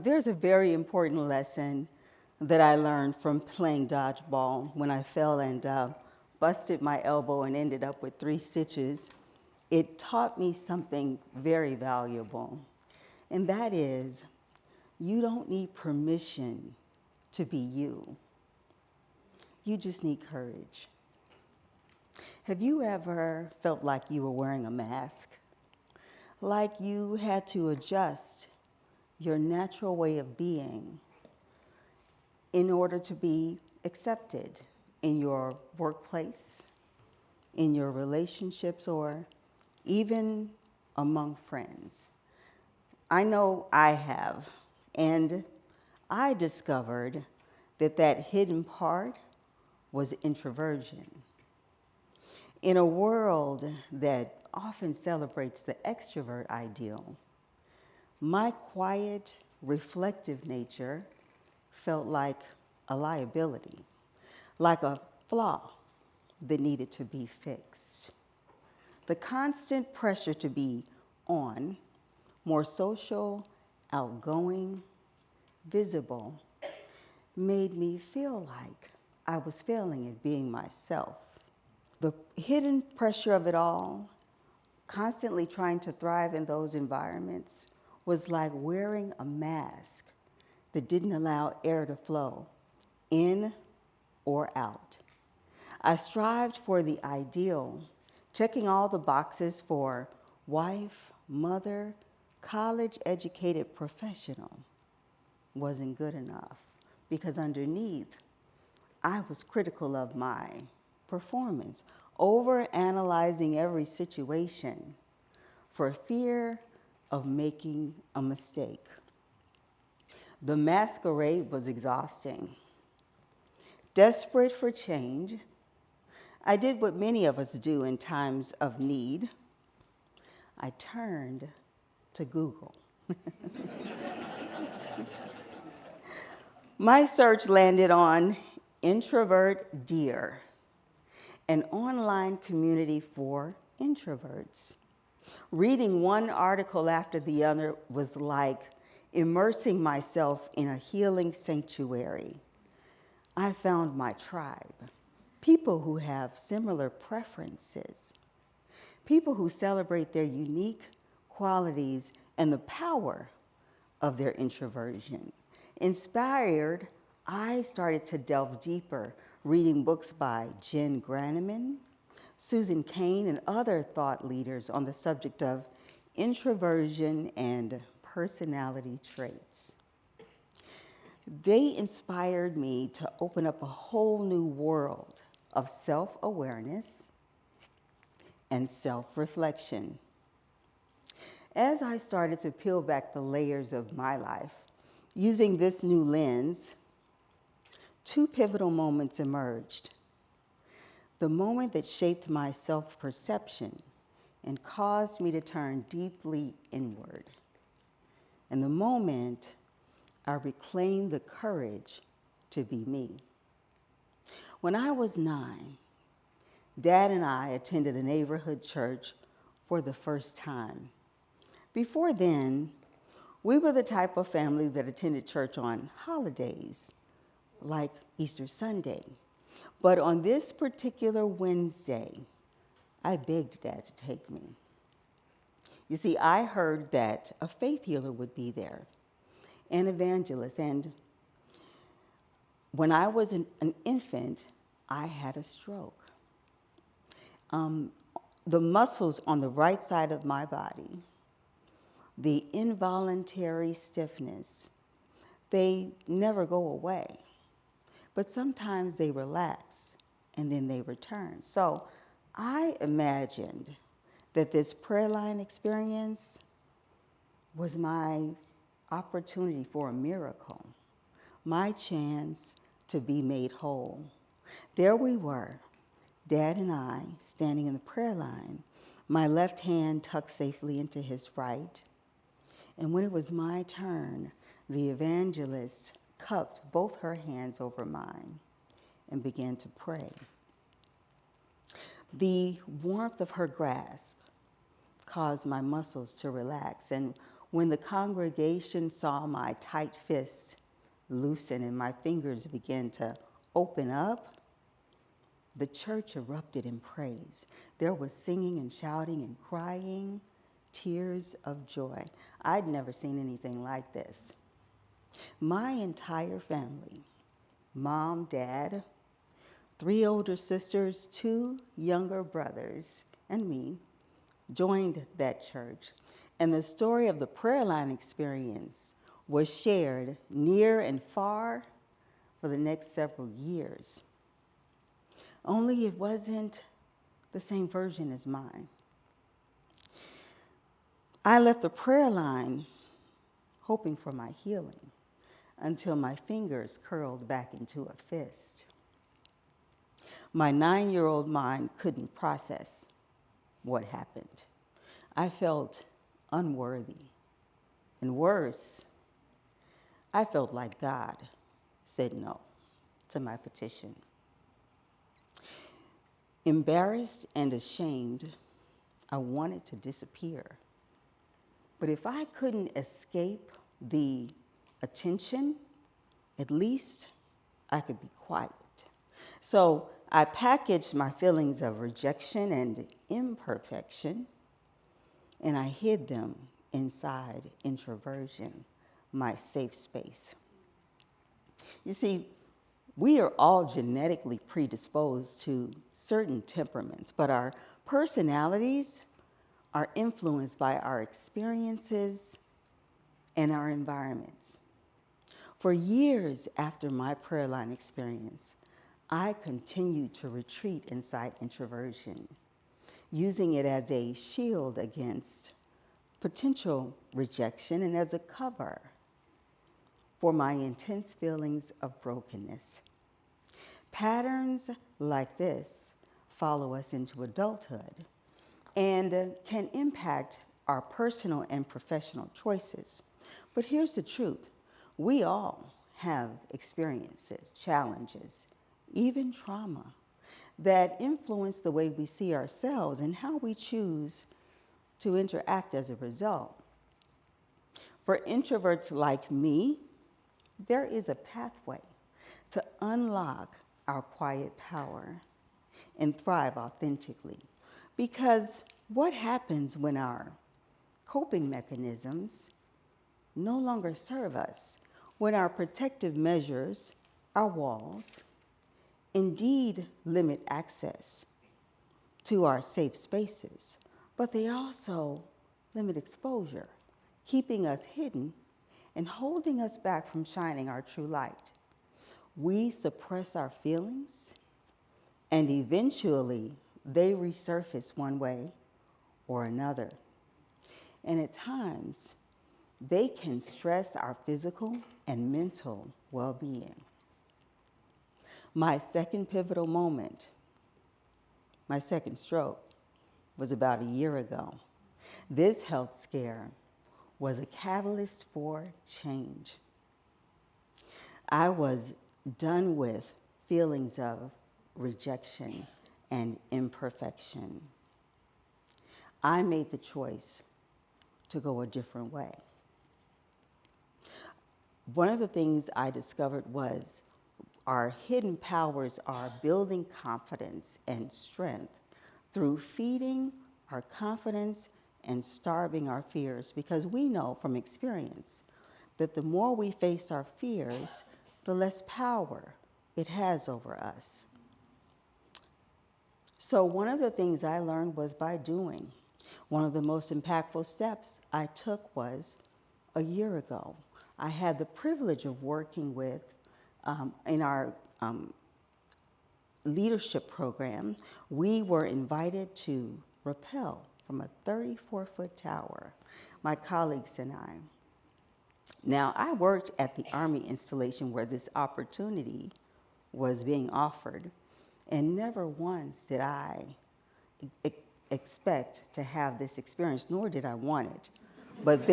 There's a very important lesson that I learned from playing dodgeball when I fell and busted my elbow and ended up with 3 stitches. It taught me something very valuable, and that is you don't need permission to be you. You just need courage. Have you ever felt like you were wearing a mask? Like you had to adjust your natural way of being in order to be accepted in your workplace, in your relationships, or even among friends? I know I have, and I discovered that that hidden part was introversion. In a world that often celebrates the extrovert ideal, my quiet, reflective nature felt like a liability, like a flaw that needed to be fixed. The constant pressure to be on, more social, outgoing, visible, made me feel like I was failing at being myself. The hidden pressure of it all, constantly trying to thrive in those environments, was like wearing a mask that didn't allow air to flow in or out. I strived for the ideal, checking all the boxes for wife, mother, college-educated professional wasn't good enough because underneath, I was critical of my performance, over-analyzing every situation for fear of making a mistake. The masquerade was exhausting. Desperate for change, I did what many of us do in times of need. I turned to Google. My search landed on Introvert Dear, an online community for introverts. Reading one article after the other was like immersing myself in a healing sanctuary. I found my tribe, people who have similar preferences, people who celebrate their unique qualities and the power of their introversion. Inspired, I started to delve deeper, reading books by Jen Graneman, Susan Cain, and other thought leaders on the subject of introversion and personality traits. They inspired me to open up a whole new world of self-awareness and self-reflection. As I started to peel back the layers of my life, using this new lens, 2 pivotal moments emerged. The moment that shaped my self-perception and caused me to turn deeply inward. And the moment I reclaimed the courage to be me. When I was 9, Dad and I attended a neighborhood church for the first time. Before then, we were the type of family that attended church on holidays, like Easter Sunday. But on this particular Wednesday, I begged Dad to take me. You see, I heard that a faith healer would be there, an evangelist, and when I was an infant, I had a stroke. The muscles on the right side of my body, the involuntary stiffness, they never go away, but sometimes they relax and then they return. So I imagined that this prayer line experience was my opportunity for a miracle, my chance to be made whole. There we were, Dad and I, standing in the prayer line, my left hand tucked safely into his right. And when it was my turn, the evangelist cupped both her hands over mine and began to pray. The warmth of her grasp caused my muscles to relax, and When the congregation saw my tight fist loosen and my fingers began to open up, the church erupted in praise. There was singing and shouting and crying, tears of joy. I'd never seen anything like this. My entire family, mom, dad, 3 older sisters, 2 younger brothers, and me, joined that church. And the story of the prayer line experience was shared near and far for the next several years. Only it wasn't the same version as mine. I left the prayer line hoping for my healing until my fingers curled back into a fist. My 9-year-old mind couldn't process what happened. I felt unworthy. And worse, I felt like God said no to my petition. Embarrassed and ashamed, I wanted to disappear. But if I couldn't escape the attention, at least I could be quiet. So I packaged my feelings of rejection and imperfection, and I hid them inside introversion, my safe space. You see, we are all genetically predisposed to certain temperaments, but our personalities are influenced by our experiences and our environments. For years after my prayer line experience, I continued to retreat inside introversion, using it as a shield against potential rejection and as a cover for my intense feelings of brokenness. Patterns like this follow us into adulthood and can impact our personal and professional choices. But here's the truth. We all have experiences, challenges, even trauma that influence the way we see ourselves and how we choose to interact as a result. For introverts like me, there is a pathway to unlock our quiet power and thrive authentically. Because what happens when our coping mechanisms no longer serve us? When our protective measures, our walls, indeed limit access to our safe spaces, but they also limit exposure, keeping us hidden and holding us back from shining our true light. We suppress our feelings, and eventually they resurface one way or another. And at times, they can stress our physical and mental well-being. My second pivotal moment, my second stroke, was about a year ago. This health scare was a catalyst for change. I was done with feelings of rejection and imperfection. I made the choice to go a different way. One of the things I discovered was our hidden powers are building confidence and strength through feeding our confidence and starving our fears, because we know from experience that the more we face our fears, the less power it has over us. So one of the things I learned was by doing. One of the most impactful steps I took was a year ago. I had the privilege of working with, in our leadership program, we were invited to rappel from a 34-foot tower, my colleagues and I. Now, I worked at the Army installation where this opportunity was being offered, and never once did I expect to have this experience, nor did I want it. But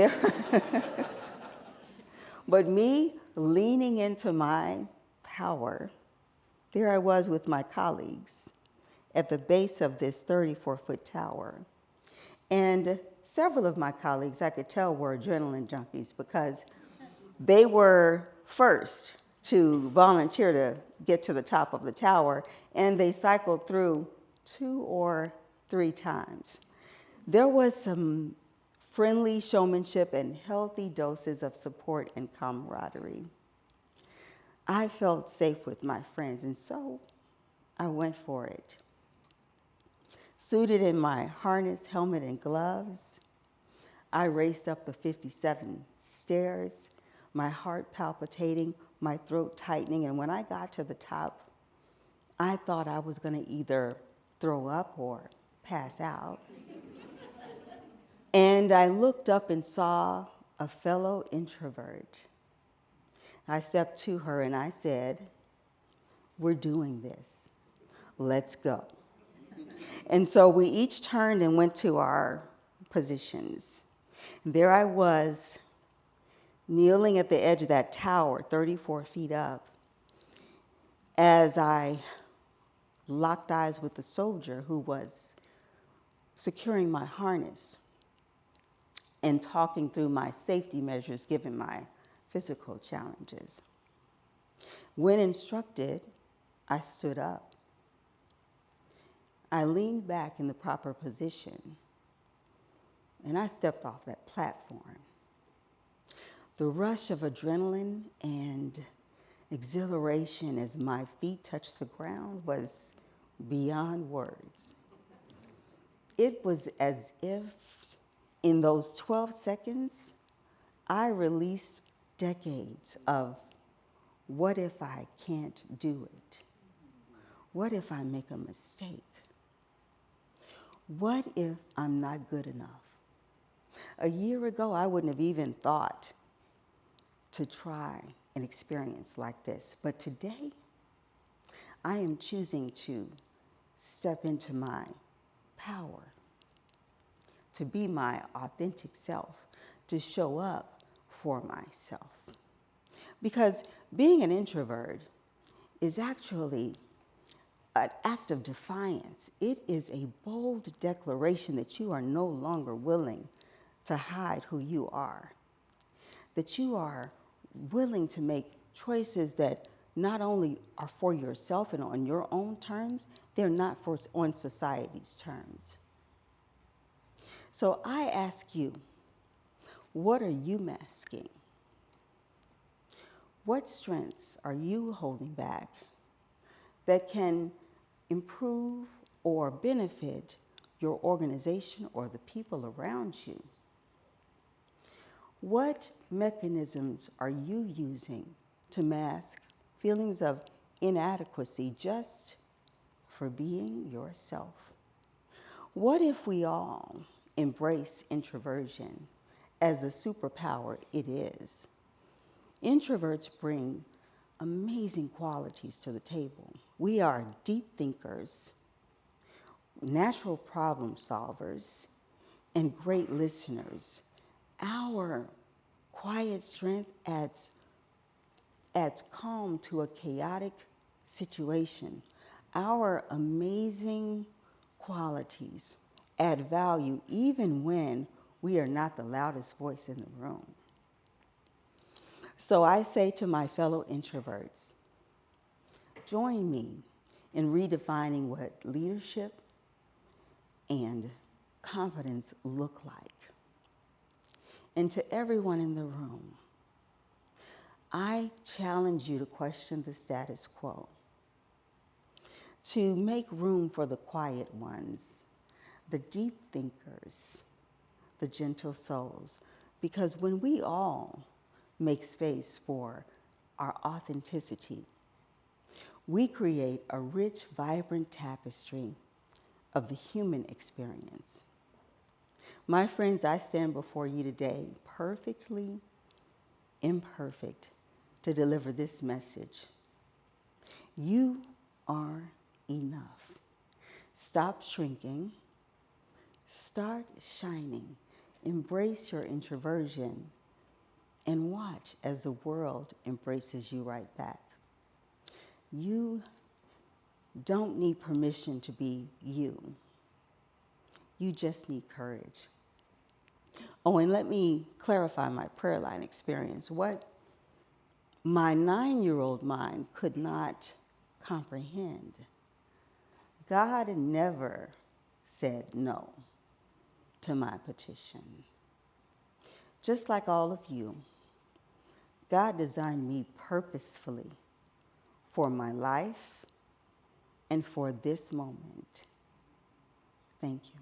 but me leaning into my power, there I was with my colleagues at the base of this 34-foot tower. And several of my colleagues I could tell were adrenaline junkies because they were first to volunteer to get to the top of the tower, and they cycled through 2 or 3 times. There was some friendly showmanship and healthy doses of support and camaraderie. I felt safe with my friends, and so I went for it. Suited in my harness, helmet, and gloves, I raced up the 57 stairs, my heart palpitating, my throat tightening, and when I got to the top, I thought I was going to either throw up or pass out. And I looked up and saw a fellow introvert. I stepped to her and I said, "We're doing this. Let's go." And so we each turned and went to our positions. There I was, kneeling at the edge of that tower, 34 feet up, as I locked eyes with the soldier who was securing my harness and talking through my safety measures given my physical challenges. When instructed, I stood up. I leaned back in the proper position, and I stepped off that platform. The rush of adrenaline and exhilaration as my feet touched the ground was beyond words. It was as if in those 12 seconds, I released decades of what if I can't do it? What if I make a mistake? What if I'm not good enough? A year ago, I wouldn't have even thought to try an experience like this. But today, I am choosing to step into my power, to be my authentic self, to show up for myself. Because being an introvert is actually an act of defiance. It is a bold declaration that you are no longer willing to hide who you are, that you are willing to make choices that not only are for yourself and on your own terms, they're not on society's terms. So I ask you, what are you masking? What strengths are you holding back that can improve or benefit your organization or the people around you? What mechanisms are you using to mask feelings of inadequacy just for being yourself? What if we all embrace introversion as the superpower it is? Introverts bring amazing qualities to the table. We are deep thinkers, natural problem solvers, and great listeners. Our quiet strength adds calm to a chaotic situation. Our amazing qualities add value even when we are not the loudest voice in the room. So I say to my fellow introverts, join me in redefining what leadership and confidence look like. And to everyone in the room, I challenge you to question the status quo, to make room for the quiet ones, the deep thinkers, the gentle souls, because when we all make space for our authenticity, we create a rich, vibrant tapestry of the human experience. My friends, I stand before you today perfectly imperfect to deliver this message. You are enough. Stop shrinking. Start shining. Embrace your introversion and watch as the world embraces you right back. You don't need permission to be you. You just need courage. Oh, and let me clarify my prayer line experience. What my 9-year-old mind could not comprehend. God never said no to my petition. Just like all of you, God designed me purposefully for my life and for this moment. Thank you.